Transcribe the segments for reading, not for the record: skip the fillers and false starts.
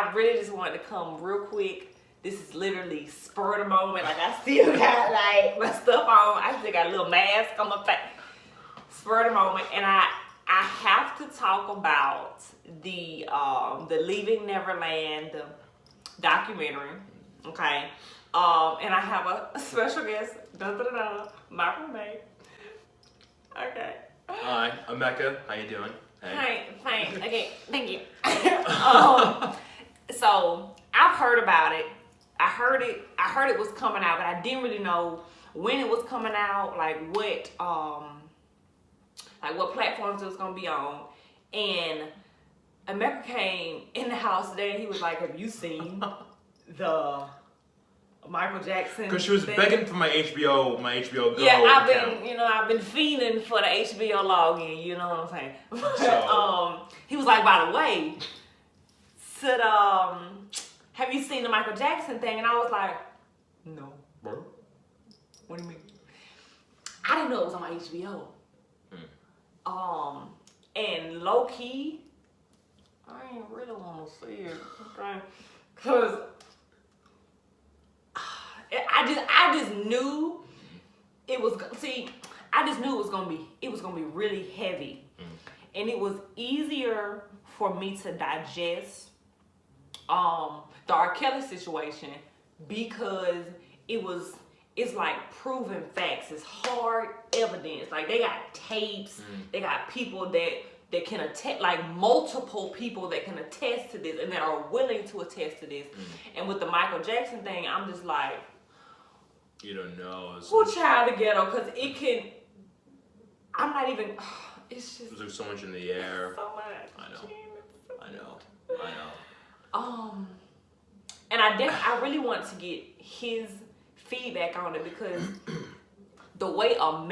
I really just wanted to come real quick. This is literally spur of the moment. Like, I still got, like, my stuff on. I still got a little mask on my face. Spur of the moment. And I have to talk about the Leaving Neverland documentary. Okay. And I have a special guest. My roommate. Okay. Hi, I'm Mecca. How you doing? Hey. Fine. Okay, thank you. So I've heard about it. I heard it was coming out, but I didn't really know when it was coming out, like what platforms it was gonna be on. And America came in the house today and he was like, "Have you seen the Michael Jackson?" Because she was begging for my HBO Go. Yeah, I've been fiending for the HBO login. You know what I'm saying? So. He was like, "By the way, said have you seen the Michael Jackson thing?" And I was like, "No." Bro? What do you mean? I didn't know it was on my HBO. And low key, I ain't really want to see it, okay? Cause I just knew it was. See, I just knew it was gonna be really heavy, and it was easier for me to digest the R. Kelly situation because it's like proven facts. It's hard evidence. Like, they got tapes. They got people that can attest, like multiple people that can attest to this and that are willing to attest to this. And with the Michael Jackson thing, I'm just like, you don't know. who child the ghetto? Because it can. I'm not even. It's just. There's so much in the air. So much. I know. And I really want to get his feedback on it because the way a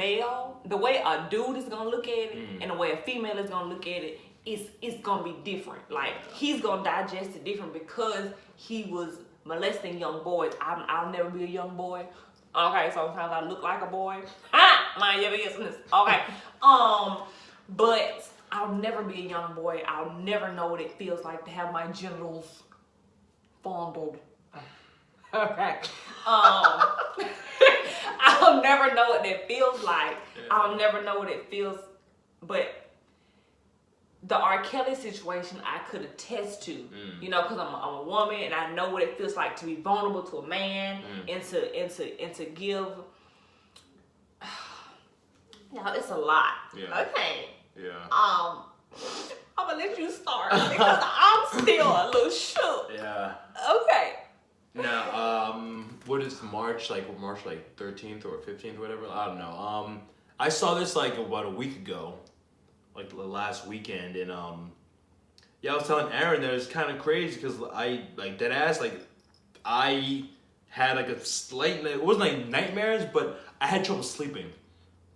dude is gonna look at it and the way a female is gonna look at it it's gonna be different. Like, he's gonna digest it different because he was molesting young boys. I'll never be a young boy. Okay, sometimes I look like a boy. Mind your business. Okay. But I'll never be a young boy. I'll never know what it feels like to have my genitals fondled. Okay. I'll never know what that feels like. I'll never know what it feels. But the R. Kelly situation, I could attest to, because I'm a woman and I know what it feels like to be vulnerable to a man and to give. It's a lot. Yeah. Okay. Yeah. I'm gonna let you start because I'm still a little shook. Yeah. Okay. Now, what is March 13th or 15th or whatever? I don't know. I saw this like about a week ago, like the last weekend, and I was telling Aaron that it was kind of crazy because I like dead ass I had like a slight, it wasn't like nightmares, but I had trouble sleeping.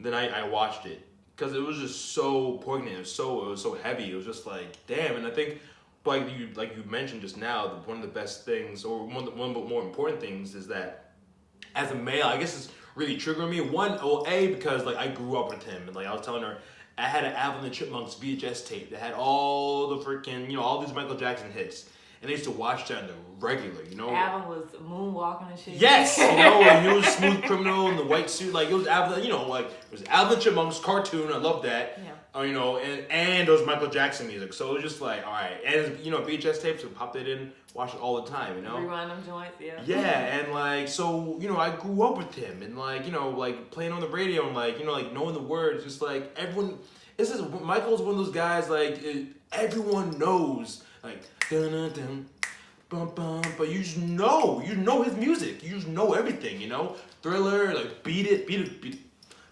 Then I watched it because it was just so poignant. It was so heavy. It was just like, damn. And I think, like you mentioned just now, one of the best things, or one of the more important things, is that as a male, I guess it's really triggering me. Because like I grew up with him, and like I was telling her, I had an Alvin and the Chipmunks VHS tape that had all the freaking, all these Michael Jackson hits. And I used to watch that on the regular, Alvin was moonwalking and shit. Yes, he was Smooth Criminal in the white suit. Like, it was Alvin, it was Alvin Chipmunks cartoon. I love that. Yeah. And there was Michael Jackson music. So it was just like, all right. And, VHS tapes, we popped it in, watch it all the time, Rerun them joints, yeah. Yeah, and I grew up with him. And playing on the radio and knowing the words. Just like everyone, Michael's one of those guys, everyone knows. Dun dun dun, bum bum. But you just know his music. You just know everything. Thriller, Beat It. Beat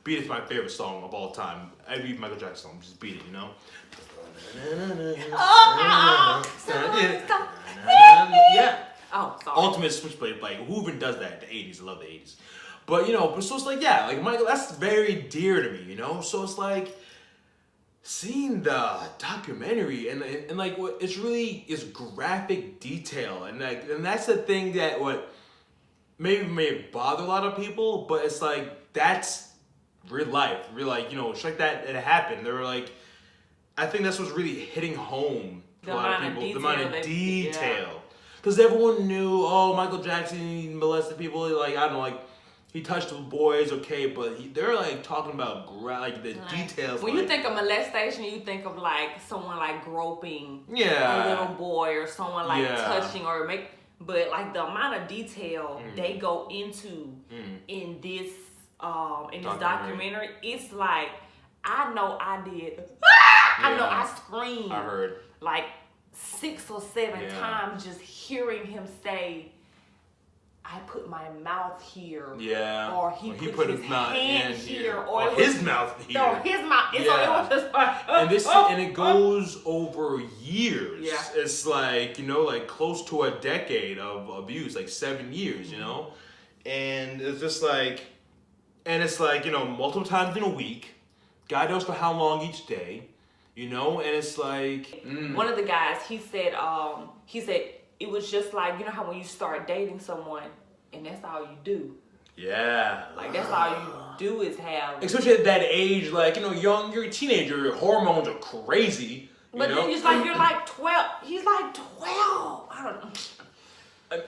It's my favorite song of all time. Every Michael Jackson song, just Beat It. Yeah. Oh, sorry. Ultimate Switchblade. Who even does that? The '80s. I love the '80s. But so it's Michael. That's very dear to me. So it's seeing the documentary and it's really is graphic detail and that's the thing that what maybe may bother a lot of people, but it's that's real life, it's like that it happened. They were I think that's what's really hitting home to a lot of people, the amount of detail. because everyone knew, oh, Michael Jackson molested people. Like, I don't know, like, he touched boys, okay, but they're like talking about like the details. When like, you think of molestation, you think of like someone like groping a little boy or someone like touching or but like the amount of detail they go into in this documentary, it's like I know I did. I know I screamed. I heard like 6 or 7 times just hearing him say, I put my mouth here. Yeah. Or he put his hand here. Or his mouth here. No, his mouth. Yeah. So it was just like, and it goes over years. Yeah. It's like, like close to a decade of abuse, like 7 years, And it's just like, multiple times in a week. God knows for how long each day, and it's like. One of the guys, he said it was just like, how when you start dating someone and that's all you do. Yeah. Like that's all you do is have. Especially at that age, like, you're a teenager, your hormones are crazy. But then it's like, you're like 12. He's like 12. I don't know.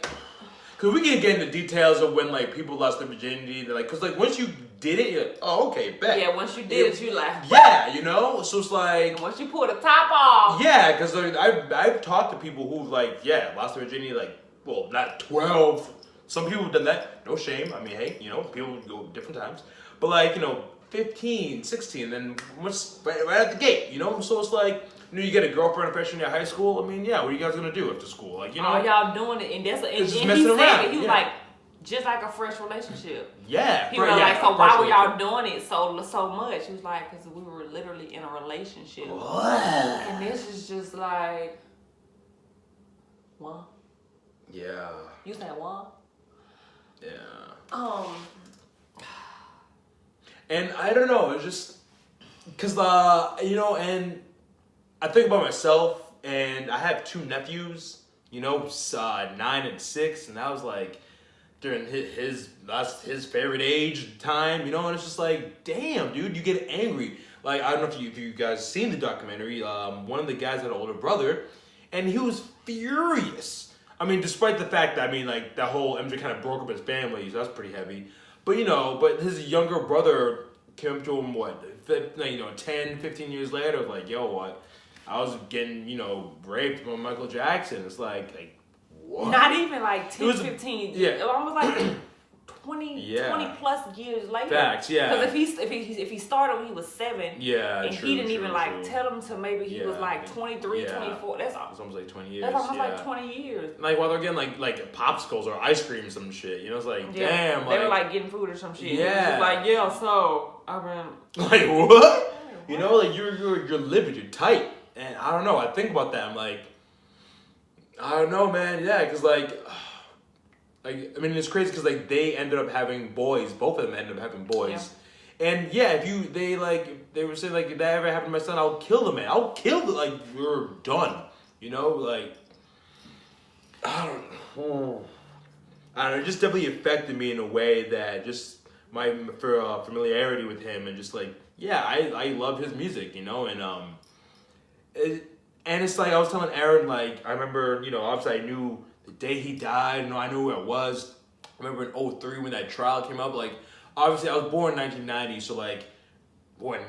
Cause we can get into details of when like people lost their virginity, cause like once you did it, you're like, oh, okay, bet. Yeah, once you did it, you like. Yeah, so it's like. Once you pull the top off. Yeah, cause like, I've talked to people who lost their virginity not 12. Some people have done that. No shame. I mean, hey, people go different times, but 15, 16, then right at the gate, So it's like. You get a girlfriend or freshman year of high school. I mean, what are you guys gonna do after school? Like, all y'all doing it, and that's and just he messing said around. it. He was like, just like a fresh relationship. Yeah. People are like, so why were y'all doing it so much? He was like, because we were literally in a relationship. What? And this is just like, what? Yeah. You said what? Yeah. And I don't know. It's just because and. I think about myself, and I have 2 nephews, 9 and 6, and that was like during that's his favorite age time, and it's just like, damn, dude, you get angry. Like, I don't know if you guys seen the documentary. One of the guys had an older brother, and he was furious. I mean, despite the fact that that whole MJ kind of broke up his family, so that's pretty heavy. But but his younger brother came to him 10, 15 years later, like, yo, what? I was getting, raped by Michael Jackson. It's like what? Not even like 10, 15. Yeah. Almost like 20 plus years later. Facts, yeah. Because if he started when he was 7, yeah, and true, he didn't true, even true. Tell him to maybe he was like 23, 24. That's It's almost like 20 years. That's almost like 20 years. Like while they're getting like popsicles or ice cream or some shit. It's like, damn. They were like getting food or some shit. Yeah. Like, so I've been like what? Like you're living, you're tight. And I don't know. I think about that. I'm like, I don't know, man. Yeah, because I mean, it's crazy because they ended up having boys. Both of them ended up having boys. Yeah. And if they were saying if that ever happened to my son, I'll kill the man. I'll kill the we're done. I don't know. It just definitely affected me in a way that just my familiarity with him and just I love his music, and and it's like I was telling Aaron, I remember, obviously I knew the day he died, I knew where it was. I remember in 2003 when that trial came up, obviously I was born in 1990, so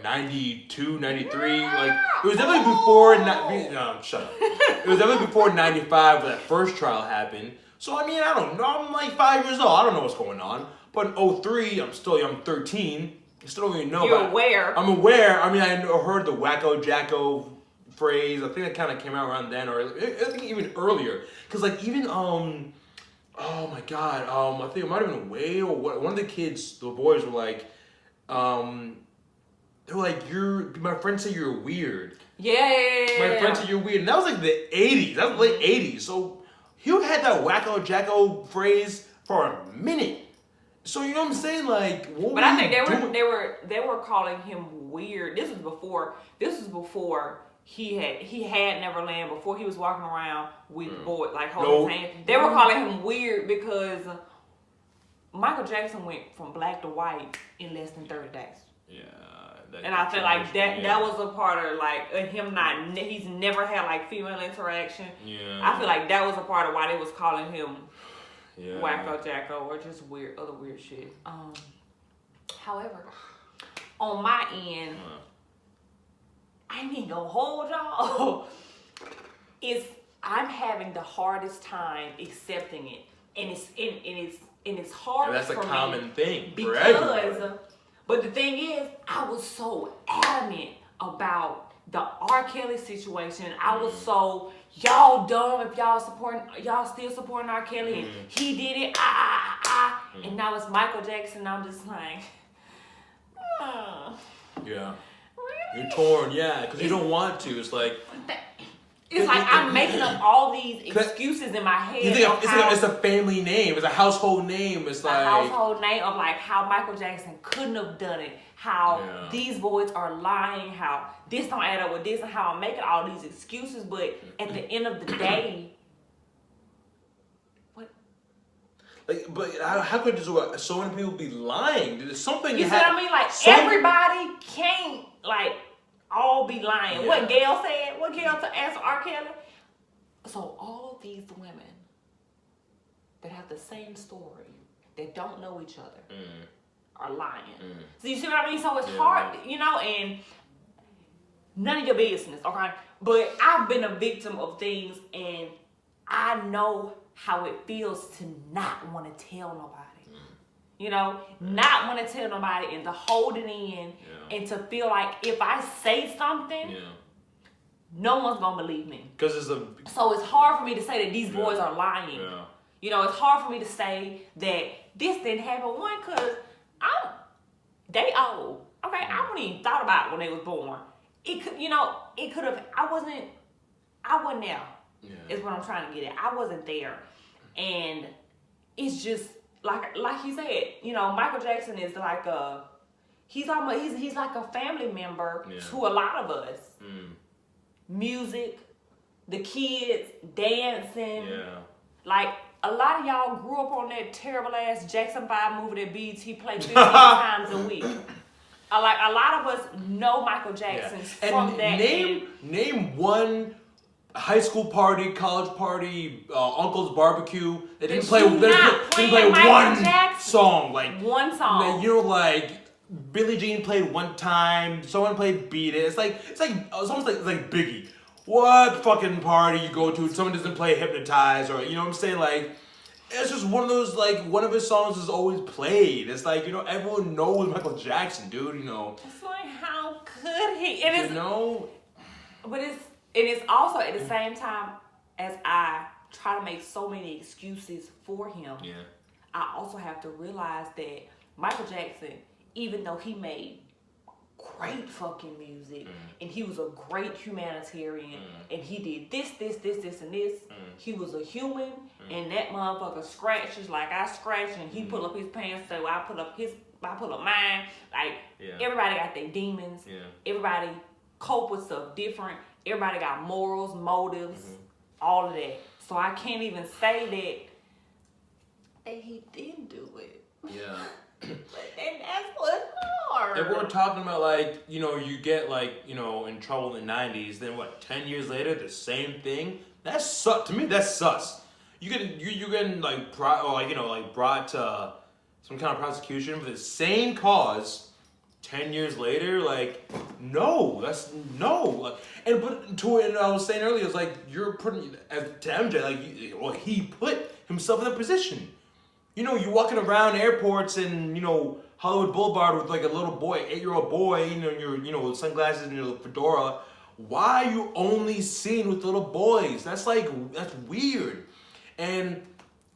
92, 93, it was definitely before, no, shut up. It was definitely before 95 when that first trial happened. So I mean, I don't know, I'm 5 years old, I don't know what's going on. But in 2003, I'm 13, I still don't even know. You're aware. I'm aware, I mean, I heard the wacko jacko phrase. I think that kind of came out around then, or I think even earlier. Because even oh my god, I think it might have been Whale. One of the kids, the boys were they were my friend said you're weird. Yeah. My friend said you're weird, and that was the 80s. That was late 80s. So he had that wacko jacko phrase for a minute. So you know what I'm saying, what? But I think they were calling him weird. This was before he had Neverland, before he was walking around with boys holding his hand. They were calling him weird because Michael Jackson went from black to white in less than 30 days. Yeah. And I feel like that was a part of like him not. He's never had like female interaction. Yeah. I feel like that was a part of why they was calling him Wacko Jacko or just other weird shit. However, on my end, I ain't even gonna hold y'all. I'm having the hardest time accepting it, and it's hard. And that's a common thing for because. everyone. But the thing is, I was so adamant about the R. Kelly situation. I was so, y'all dumb if y'all still supporting R. Kelly, and he did it, and now it's Michael Jackson. I'm just like, yeah. Really? You're torn, yeah, because you don't want to. It's like... It's like I'm making up all these excuses in my head. You think it's a family name. It's a household name. It's like... a household name of like how Michael Jackson couldn't have done it. How these boys are lying. How this don't add up with this. And how I'm making all these excuses. But at the end of the day... What? Like, but how could so many people be lying? There's something... You see what I mean? Like, everybody can't, like... all be lying. Yeah. What Gail said? What Gail asked R. Kelly? So all of these women that have the same story, that don't know each other, are lying. So you see what I mean? So it's hard, and none of your business, okay? But I've been a victim of things, and I know how it feels to not want to tell nobody. Not want to tell nobody and to hold it in and to feel like if I say something, no one's going to believe me. So it's hard for me to say that these boys are lying. Yeah. It's hard for me to say that this didn't happen. One, because they old. Okay, I wouldn't even thought about it when they was born. It could have, I wasn't there. Yeah. Is what I'm trying to get at. I wasn't there. And it's just, like you said, Michael Jackson is like he's like a family member to a lot of us. Music, the kids, dancing. Yeah. Like, a lot of y'all grew up on that terrible ass Jackson 5 movie that BET played 15 times a week. Like, a lot of us know Michael Jackson from that. Name one high school party, college party, uncle's barbecue. They didn't play one song. Like one song. Like Billie Jean played one time. Someone played Beat It. It's almost like Biggie. What fucking party you go to? Someone doesn't play Hypnotize, or you know what I'm saying? Like, it's just one of those, like, one of his songs is always played. It's like, everyone knows Michael Jackson, dude. It's like, how could he? And but it's also at the same time as I try to make so many excuses for him, I also have to realize that Michael Jackson, even though he made great fucking music and he was a great humanitarian and he did this, and this, he was a human and that motherfucker scratches like I scratch and he pull up his pants so I pull up mine. Like, everybody got their demons. Yeah. Everybody cope with stuff different. Everybody got morals, motives, all of that. So I can't even say that he didn't do it. Yeah. And that's what's hard. If we're talking about, like, you get, like, in trouble in the 90s, then 10 years later, the same thing? That's sus. To me, that's sus. You getting like, brought to some kind of prosecution for the same cause 10 years later, like, no, that's no. And I was saying earlier, it's like you're putting to MJ, like, he put himself in that position. You're walking around airports and Hollywood Boulevard with like a little boy, 8-year-old boy, your sunglasses and your fedora. Why are you only seen with little boys? That's weird. And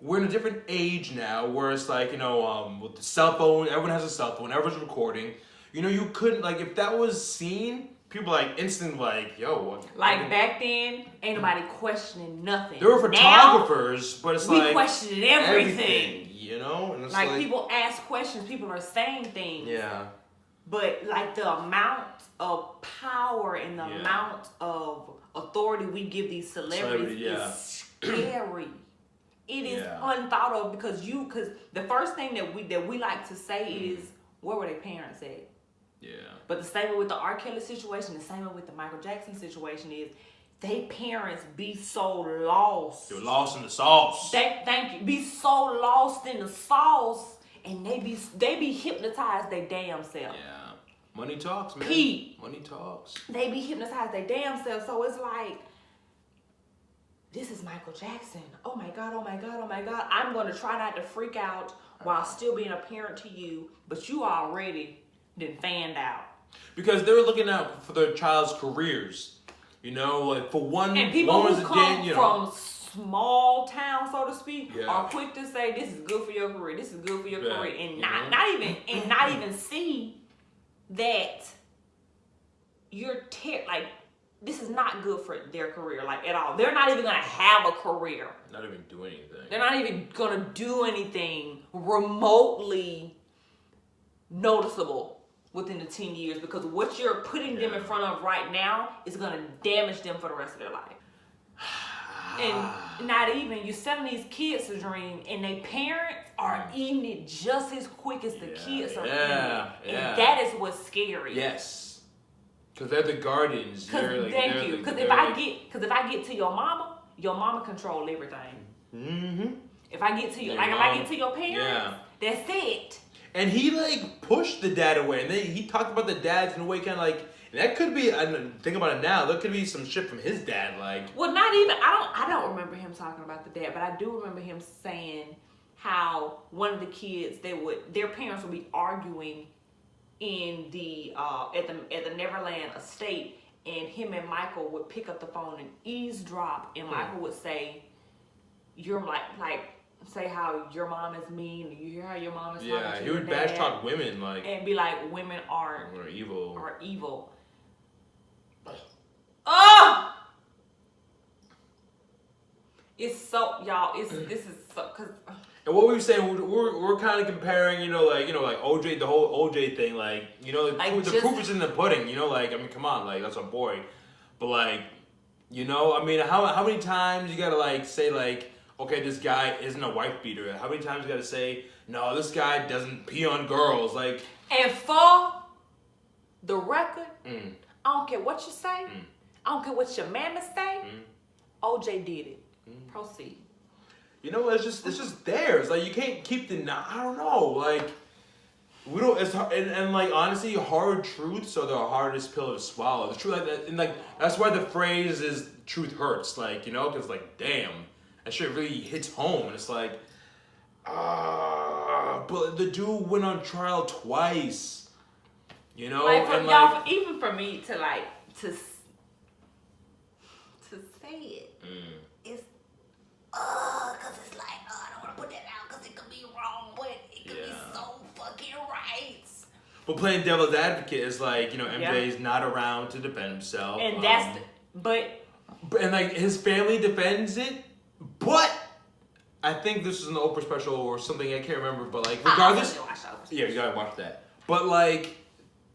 we're in a different age now where it's like, with the cell phone, everyone has a cell phone, everyone's recording. You couldn't, like, if that was seen, people instant yo, what? Like, back then, ain't nobody questioning nothing. There were photographers, now, but it's we questioning everything. And it's like, people ask questions, people are saying things. Yeah. But, like, the amount of power and the amount of authority we give these celebrities is scary. It is unthought of because the first thing that we like to say is, where were their parents at? Yeah. But the same way with the R. Kelly situation, the same way with the Michael Jackson situation is, they parents be so lost. They're lost in the sauce. Thank you. Be so lost in the sauce, and they be hypnotized their damn self. Yeah. Money talks, man. Pete. Money talks. They be hypnotized their damn self. So it's like, this is Michael Jackson. Oh my God, oh my God, oh my God. I'm going to try not to freak out while still being a parent to you, but you already been fanned out. Because they were looking out for their child's careers. You know, like for one, and people one who come you know, from small town, so to speak, yeah. are quick to say this is good for your career. This is good for your yeah. career, and not even see that you're like this is not good for their career, like at all. They're not even gonna have a career. Not even do anything. They're not even gonna do anything remotely noticeable within the 10 years, because what you're putting them in front of right now is going to damage them for the rest of their life. And not even, you're selling these kids a dream, and their parents are eating it just as quick as the kids are eating it. And that is what's scary. Yes. Because they're the guardians. Thank you. Because if I get to your mama control everything. Mm-hmm. If I get to you, like if I get to your parents, that's it. And he like pushed the dad away, and he talked about the dads in a way kind of like, and that could be. I'm thinking about it now. There could be some shit from his dad, like. Well, not even. I don't remember him talking about the dad, but I do remember him saying how one of the kids, their parents would be arguing in the at the Neverland estate, and him and Michael would pick up the phone and eavesdrop, and Michael would say, "You're like." Say how your mom is mean. You hear how your mom is talking to your dad. Yeah, he would bash talk women like, and be like, women are evil. Are evil. Oh, it's so y'all. This is so because. And what we were saying, we're kind of comparing, like OJ, the whole OJ thing, like the proof is in the pudding, like I mean, come on, like that's a boy, but like, I mean, how many times you gotta like say like. Okay, this guy isn't a wife beater. How many times you gotta say, no, this guy doesn't pee on girls? Like, and for the record, I don't care what you say. I don't care what your mama say. OJ did it. Proceed. It's just there. It's like you can't keep I don't know. Like we don't. It's hard, and like honestly, hard truths are the hardest pill to swallow. The truth, and like that's why the phrase is "truth hurts." Like because like damn. That shit really hits home, and it's like, but the dude went on trial twice, Like for y'all, even for me to like to say it, it's cause it's like I don't want to put that out cause it could be wrong, but it could be so fucking right. But playing devil's advocate is like MJ's not around to defend himself, and that's and like his family defends it. But I think this is an Oprah special or something, I can't remember, but like regardless, yeah, you gotta watch that. But like,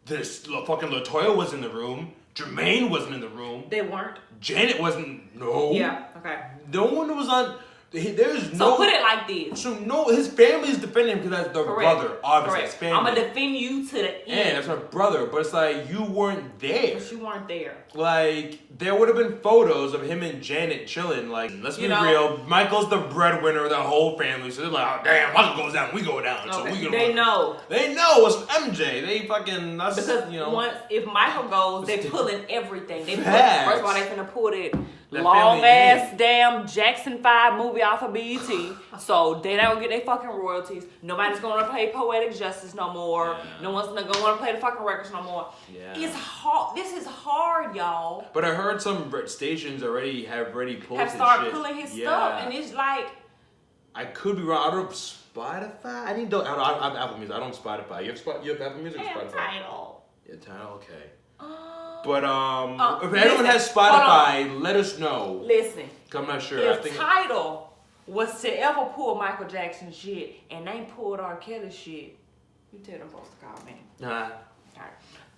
this fucking LaToya was in the room, Jermaine wasn't in the room. They weren't. Janet wasn't. No. Yeah. Okay. No one was on. There's no. So put it like this. So no, his family is defending him because that's their brother. Obviously, his family. I'm gonna defend you to the end. And that's my brother, but it's like you weren't there. But you weren't there. Like there would have been photos of him and Janet chilling. Like let's be real, Michael's the breadwinner of the whole family, so they're like, oh damn, Michael goes down, we go down. Okay. So we gonna. They know. They know it's MJ. They fucking. That's, because once if Michael goes, they pulling everything. They first of all, they finna pull it. That long ass damn Jackson 5 movie off of BET, so they don't get their fucking royalties. Nobody's gonna play Poetic Justice no more. Yeah. No one's gonna wanna play the fucking records no more. Yeah. It's hard. This is hard, y'all. But I heard some stations have pulled have started pulling his stuff, and it's like I could be wrong. I don't have Spotify. I have Apple Music. I don't Spotify. You have Apple Music or Spotify? Tidal. Yeah, Tidal. Okay. But if anyone has Spotify, let us know. Listen, I'm not sure. If Tidal was to ever pull Michael Jackson shit and they pulled R. Kelly shit, you tell them folks to call me. Nah.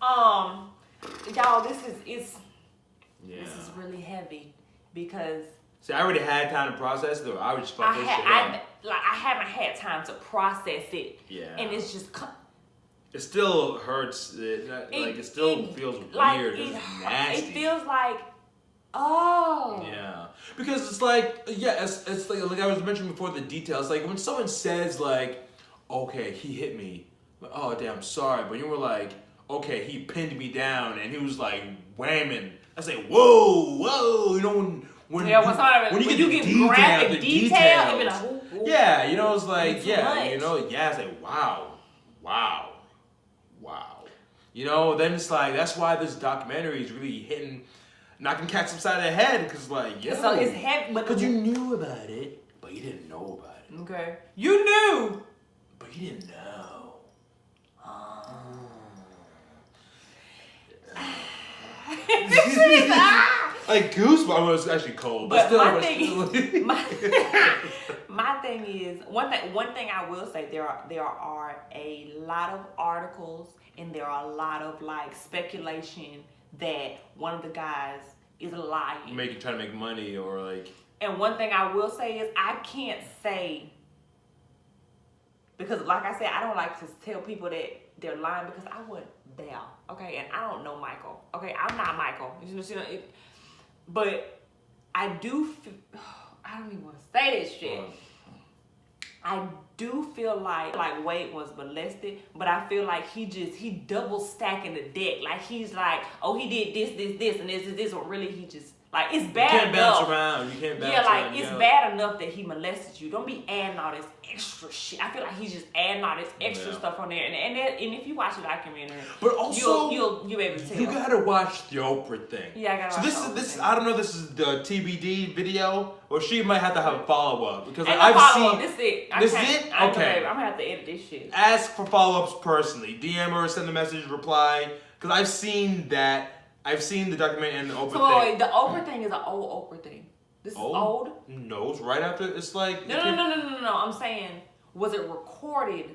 Alright. Y'all, this is really heavy because. See, I already had time to process it. I was just fucking shit up. I haven't had time to process it. Yeah. And it's just. It still hurts. It still feels weird. It's nasty. It feels like, oh. Yeah, because it's like, it's like I was mentioning before, the details. Like when someone says like, okay, he hit me. Like, oh damn, sorry, but you were like, okay, he pinned me down and he was like whamming. I say, whoa, you know when you get graphic detail, it be like, ooh. Yeah, you know, it's like, it's it's like, wow. You know, then it's like, that's why this documentary is really knocking cats upside the head, because like, so it's heavy, because you knew about it, but you didn't know about it. Okay. You knew, but you didn't know. Like goosebumps. It was actually cold, but still. My thing is one thing I will say, there are a lot of articles and there are a lot of like speculation that one of the guys is lying, trying to make money or like. And one thing I will say is I can't say, because like I said, I don't like to tell people that they're lying because I wasn't there, okay, and I don't know Michael, okay, I'm not Michael, but I do I don't even want to say this shit. I do feel like Wade was molested, but I feel like he double stacking the deck. Like he's like, oh, he did this, and this, or really he just, like, it's bad enough. You can't bounce around. It's bad enough that he molested you. Don't be adding all this extra shit. I feel like he's just adding all this extra stuff on there. And if you watch the documentary, but also you'll be able to tell. You gotta watch the Oprah thing. Yeah, I gotta watch. So this I don't know. This is the TBD video, or she might have to have a follow up because I've seen. This is it. This is it. Okay. I'm gonna have to edit this shit. Ask for follow ups personally. DM her, send a message, reply. Because I've seen that. I've seen the documentary and the Oprah thing. Wait, the Oprah thing is an old Oprah thing. This is old? No, it's right after. It's like no. I'm saying, was it recorded?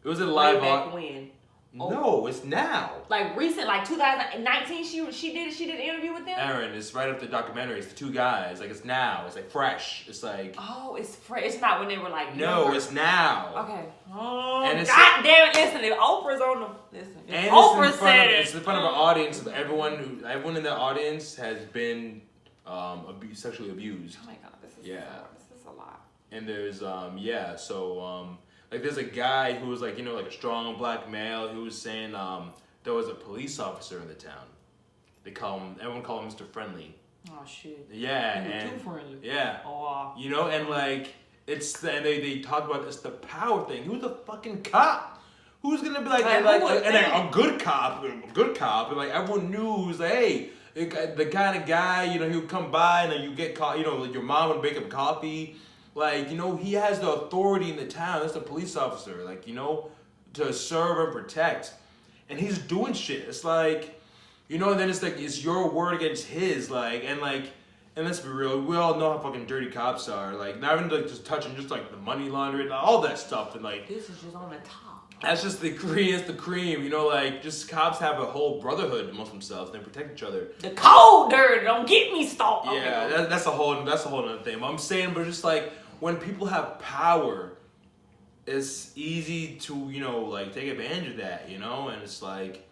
It was a live back when? No, it's now. Like recent, like 2019. She did an interview with them. Aaron, it's right after the documentary. It's the two guys. Like it's now. It's like fresh. It's like. Oh, it's fresh. It's not when they were like. No, younger. It's now. Okay. Oh, and God damn it! Listen, if Oprah's on the and Oprah said it. It's in front of an audience of everyone in the audience has been sexually abused. Oh my God, this is a lot. And there's like there's a guy who was like, you know, like a strong black male who was saying there was a police officer in the town. Everyone called him Mr. Friendly. Oh shit. Yeah, and too friendly. Yeah. Oh wow. You know, and like and they talk about it's the power thing. Who's the fucking cop? Who's gonna be like a good cop, and like everyone knew who's like, hey, the kind of guy, you know, he would come by and then you get caught, you know, like your mom would make him coffee. Like, you know, he has the authority in the town. That's a police officer, like, you know, to serve and protect. And he's doing shit. It's like, you know, and then it's like, it's your word against his, like, and let's be real, we all know how fucking dirty cops are. Like, not even like just touching just like the money laundering, all that stuff, and like. This is just on the top. That's just the cream, you know, like, just cops have a whole brotherhood amongst themselves. They protect each other. The cold dirt, don't get me started. Yeah, okay. that's a whole other thing. I'm saying, but just like, when people have power, it's easy to, you know, like, take advantage of that, you know? And it's like,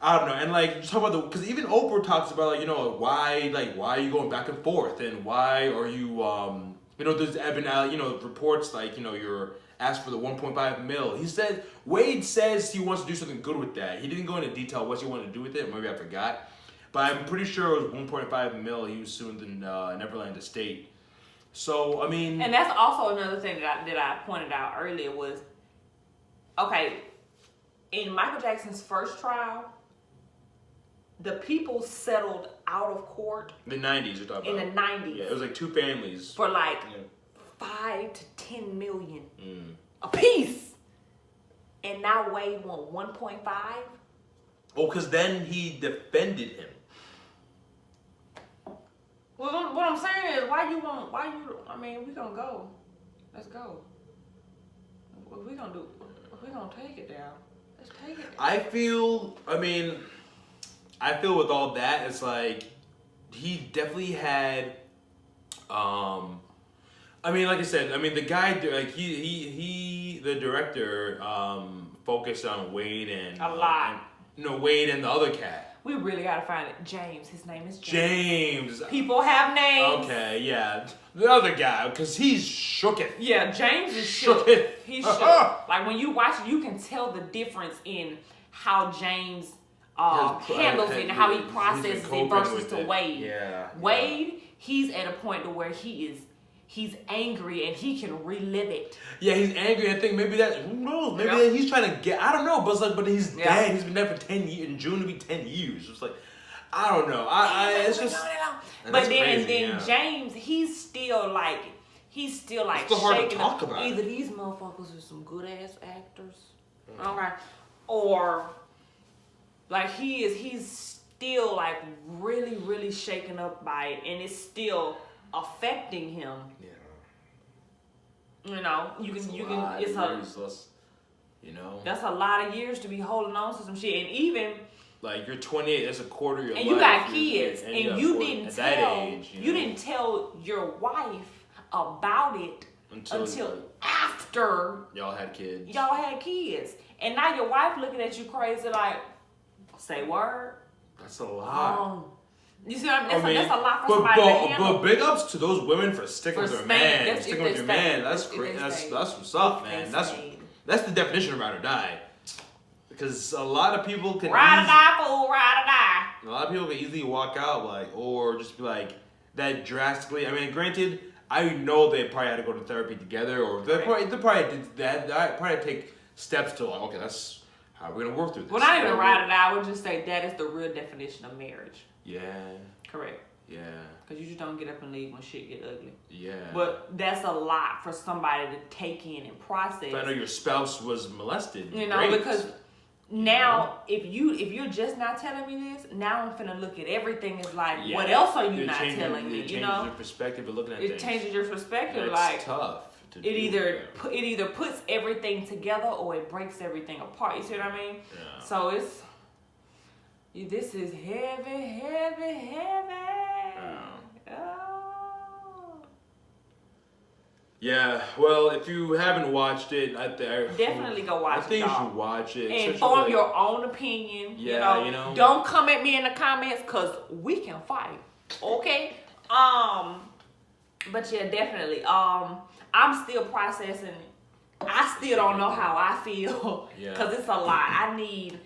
I don't know. And like, just talk about because even Oprah talks about, like, you know, why are you going back and forth? And why are you, you know, there's been, you know, reports like, you know, you're asked for the 1.5 mil. Wade says he wants to do something good with that. He didn't go into detail what he wanted to do with it. Maybe I forgot. But I'm pretty sure it was 1.5 mil he was suing the Neverland estate. So, I mean... And that's also another thing that I pointed out earlier was, okay, in Michael Jackson's first trial, the people settled out of court. The 90s you're talking about. In the 90s. Yeah, it was like two families. For like 5 to 10 million a piece. And now Wade want 1.5? Well, because then he defended him. Well, what I'm saying is, we gonna go. Let's go. What we gonna do? If we gonna take it down, let's take it down. I feel with all that, it's like, he definitely had, like I said, the guy, like, the director, focused on Wade and a lot. Wade and the other cat. We really gotta find it. James. His name is James. People have names. Okay, yeah. The other guy, because he's shooketh. Yeah, James is shook. He's shook. Like when you watch it, you can tell the difference in how James handles it and how he processes it versus to Wade. Yeah. Wade, he's at a point to where he's angry and he can relive it. Yeah, he's angry. I think maybe that, who knows? Maybe he's trying to get, I don't know, but it's like, but he's dead. He's been dead for 10 years. In June, it'll be 10 years. It's like, I don't know. It's just. But then James, he's still like it's hard shaking to talk up. about. Either these motherfuckers are some good ass actors, okay, or like he's still like really, really shaken up by it, and it's still affecting him. Yeah. You know, that's a lot of years to be holding on to some shit, and even. Like you're 28, that's a quarter of your life. And you got kids, and you didn't tell your wife about it until after y'all had kids. And now your wife looking at you crazy like, say word. That's a lot. You see what I mean? That's a lot for somebody to handle. But big ups to those women for sticking with their man. Sticking with your man. That's great. That's what's up, man. That's the definition of ride or die. Because a lot of people can ride or die, fool, ride or die. A lot of people can easily walk out like, or just be like that drastically. I mean, granted, I know they probably had to go to therapy together, or they probably did that. I probably take steps to like, okay, that's how we're gonna work through this. Well, not even ride or die. I would just say that is the real definition of marriage. Yeah. Correct. Yeah. Because you just don't get up and leave when shit get ugly. Yeah. But that's a lot for somebody to take in and process. But I know your spouse was molested. You know, because. Now, if you're just not telling me this, now I'm finna look at everything as like, what else are you not telling me? It changes your perspective of looking at things. It changes your perspective. It's like tough. It either puts everything together or it breaks everything apart. You see what I mean? Yeah. So this is heavy. Yeah, well, if you haven't watched it, definitely go watch it. I think you should watch it. And form your own opinion. Yeah, you know. Don't come at me in the comments because we can fight. Okay? But yeah, definitely. I'm still processing it. I still don't know how I feel. Yeah. Because it's a lot. I need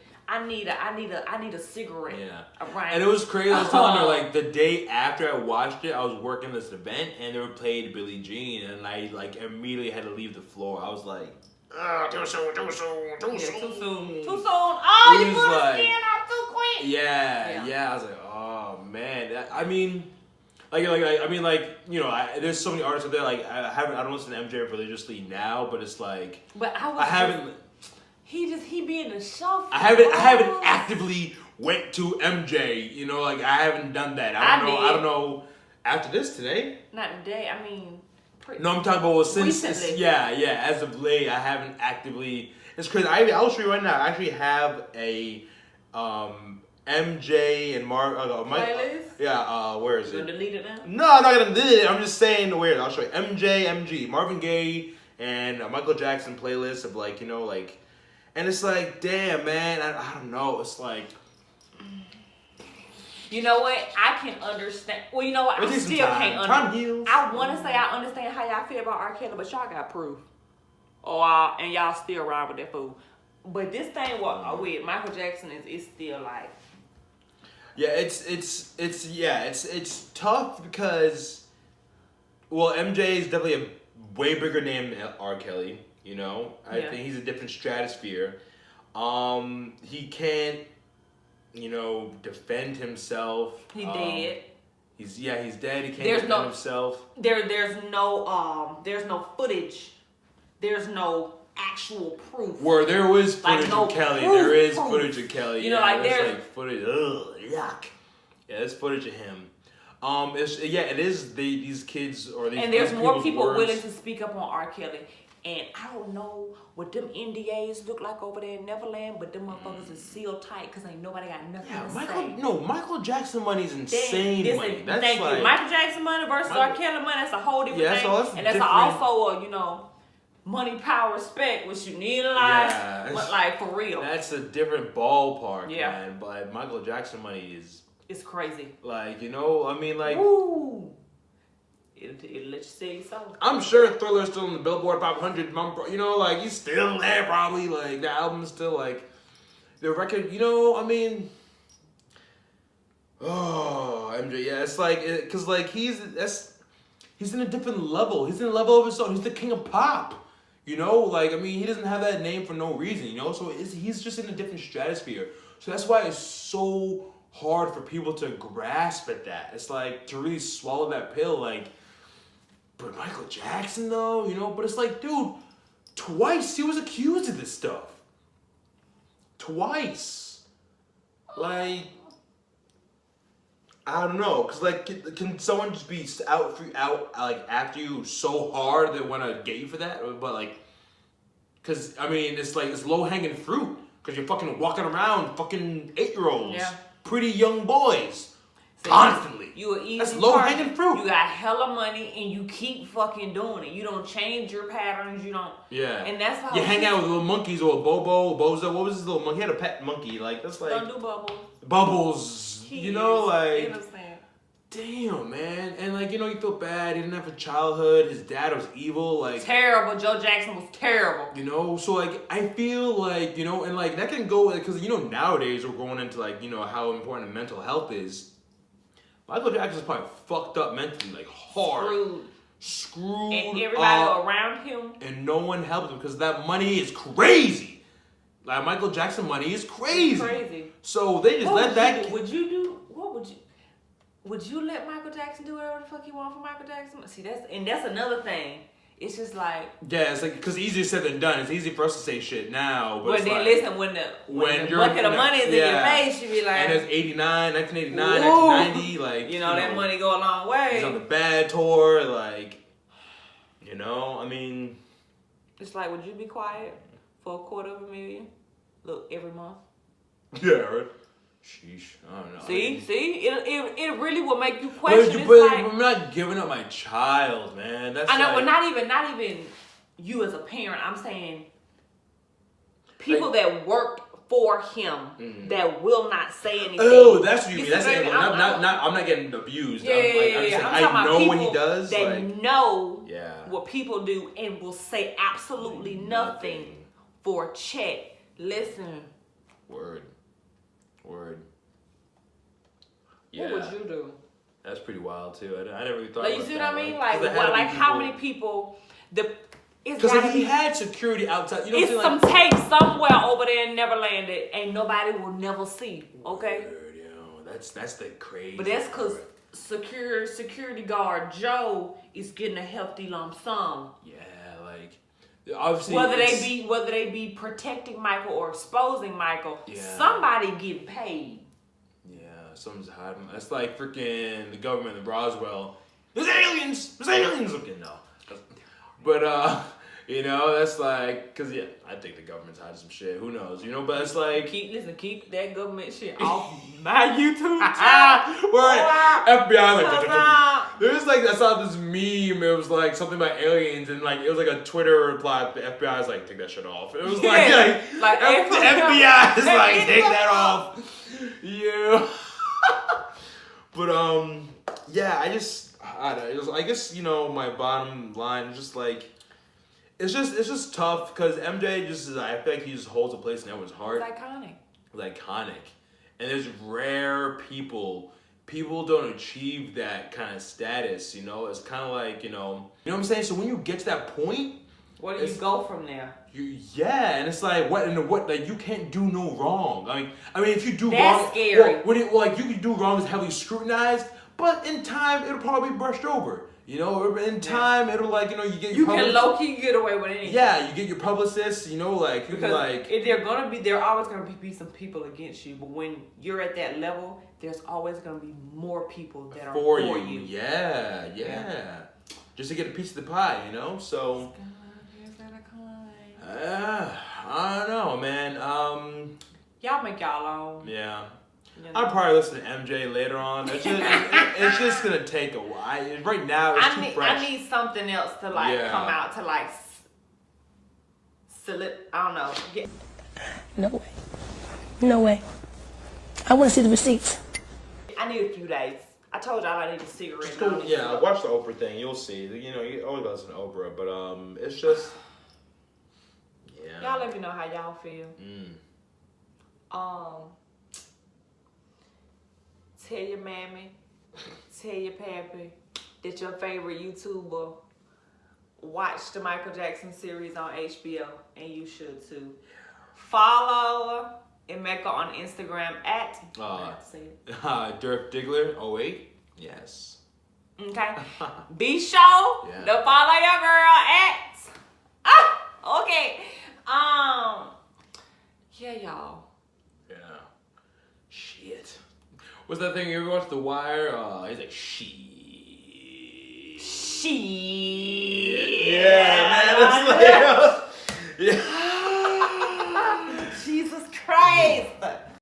a cigarette. Yeah. Right. And it was crazy. I was telling her, like, the day after I watched it, I was working this event, and they were playing Billie Jean, and I, like, immediately had to leave the floor. I was like, too soon. Too soon. Oh, you put the skin out too quick. Yeah. I was like, oh, man. There's so many artists out there, like, I don't listen to MJ religiously now, but it's like, I haven't... He be in the shuffle. I haven't actively went to MJ. You know, like I haven't done that. I don't know. After this today. Not today. I mean. No, I'm talking about since. Recently. Yeah. As of late, I haven't actively. It's crazy. I'll show you right now. I actually have a MJ and playlist. Yeah. Where is it? You gonna delete it now? No, I'm not gonna delete it. I'm just saying where. I'll show you. MG, Marvin Gaye, and Michael Jackson playlist of like like. And it's like, damn, man, I don't know. It's like... You know what? I can understand. Well, you know what? I still can't understand. I want to say I understand how y'all feel about R. Kelly, but y'all got proof. And y'all still ride with that fool. But this thing with Michael Jackson is still like... Yeah, it's tough because... Well, MJ is definitely a way bigger name than R. Kelly. You know, I think he's a different stratosphere. He can't, defend himself. He dead. He's dead. He can't defend himself. There's no footage. There's no actual proof. Where there was footage of Kelly. There is footage of Kelly. There's footage. Ugh, yuck. Yeah, there's footage of him. It is these kids or these. And there's more people willing to speak up on R. Kelly. And I don't know what them NDAs look like over there in Neverland, but them motherfuckers is sealed tight because ain't nobody got nothing to say. Michael Jackson money is insane money. Thank you. Michael Jackson money versus R. Kelly money, that's a whole different thing. And that's also money, power, respect, which you need in life. Yeah. But like for real. That's a different ballpark, Yeah. man. But Michael Jackson money is It's crazy. like, you know, I mean, like. Woo. It'll let you say so. I'm sure Thriller's still in the Billboard 500. You know, like, he's still there probably. Like, the album's still, like, the record, you know, I mean. Oh, MJ, yeah, it's like, because, like, he's in a different level. He's in a level of his own. He's the king of pop. You know, like, I mean, he doesn't have that name for no reason, you know? So he's just in a different stratosphere. So that's why it's so hard for people to grasp at that. It's like, to really swallow that pill, like, but Michael Jackson, though, you know? But it's like, dude, twice he was accused of this stuff. Twice. Like, I don't know, cause like, can someone just be out like after you so hard they want to get you for that? But like, cause I mean, it's like it's low hanging fruit, cause you're fucking walking around, fucking 8-year-olds, pretty young boys, constantly. You an easy That's low hanging fruit. You got hella money and you keep fucking doing it. You don't change your patterns. You don't. Yeah. And that's how you hang out with little monkeys or Bozo. What was his little monkey? He had a pet monkey. Like that's like. Don't do Bubbles. Bubbles. You know, like. Innocent. Damn, man. And like, you know, you feel bad. He didn't have a childhood. His dad was evil. Like terrible. Joe Jackson was terrible. You know, so like I feel like, you know, and like that can go because you know nowadays we're going into like, you know, how important mental health is. Michael Jackson's probably fucked up mentally, like hard. Screwed and everybody up, around him. And no one helped him because that money is crazy. Like Michael Jackson money is crazy. It's crazy. So they just let that. Would you let Michael Jackson do whatever the fuck you want for Michael Jackson? See, that's another thing. It's just like it's like because easier said than done. It's easy for us to say shit now, but then like, listen when the bucket of money is in your face, you be like, and it's 1989, 1990, like you know that money go a long way. He's on the Bad tour, like you know, I mean, it's like, would you be quiet for $250,000? Look, every month. Yeah, right. Sheesh, I don't know. See, it really will make you question. But I'm not giving up my child, man. That's I know, like, but not even you as a parent. I'm saying people that worked for him that will not say anything. Oh, that's what you mean. That's I'm not getting abused. Yeah, I'm talking know when he does. They like, know what people do and will say absolutely nothing for a check. Listen. Word. Yeah. What would you do? That's pretty wild too. I never really thought. Like, about you see that. what I mean? Like how many people? Because like, he had security outside. You know it's some tape somewhere over there in Neverland that ain't nobody will never see. Okay. Word, yo. That's the crazy. But that's because security guard Joe is getting a hefty lump sum. Yeah, like. Obviously, whether they be protecting Michael or exposing Michael, somebody get paid. Yeah, someone's hiding. That's like freaking the government in Roswell. There's aliens. Okay, no. But you know, that's like, cause I think the government's hiding some shit. Who knows? You know, but it's like keep that government shit off my YouTube channel. Where FBI like there's like I saw this meme. It was like something about aliens, and like it was like a Twitter reply. The FBI is like, take that shit off. It was like the FBI is like, take that off. Yeah. But yeah, I don't know. I guess, you know, my bottom line is just like, it's just tough because MJ I feel like he just holds a place in everyone's heart. It's iconic. And there's rare people don't achieve that kind of status, you know? It's kind of like, you know what I'm saying? So when you get to that point, where do you go from there? And it's like like you can't do no wrong. I mean if you do that's wrong, scary. Like you can do wrong is heavily scrutinized, but in time it'll probably be brushed over. You know, in time it'll like, you know, you can low key get away with anything. Yeah, you get your publicists, you know, like you can like if there always gonna be some people against you, but when you're at that level, there's always gonna be more people that are for you. Yeah. Just to get a piece of the pie, you know? So I don't know, man. Y'all make y'all own. Yeah. I'll probably listen to MJ later on. It's just gonna take a while. Right now, it's too fresh. I need something else to like come out to like I don't know. No way. No way. I want to see the receipts. I need a few days. I told y'all I need a cigarette. Just go, yeah, watch the Oprah thing. You'll see. You know, you always listen to Oprah, but it's just, yeah. Y'all let me know how y'all feel. Tell your mammy, tell your pappy that your favorite YouTuber watched the Michael Jackson series on HBO, and you should too. Follow Emeka on Instagram at Dirk Diggler 08. Yes. Okay. Be sure to follow your girl at okay. Yeah, y'all. Yeah. Shit. What's that thing you ever watched? The Wire? He's like, shit. Yeah, man. That's like, yeah. Jesus Christ.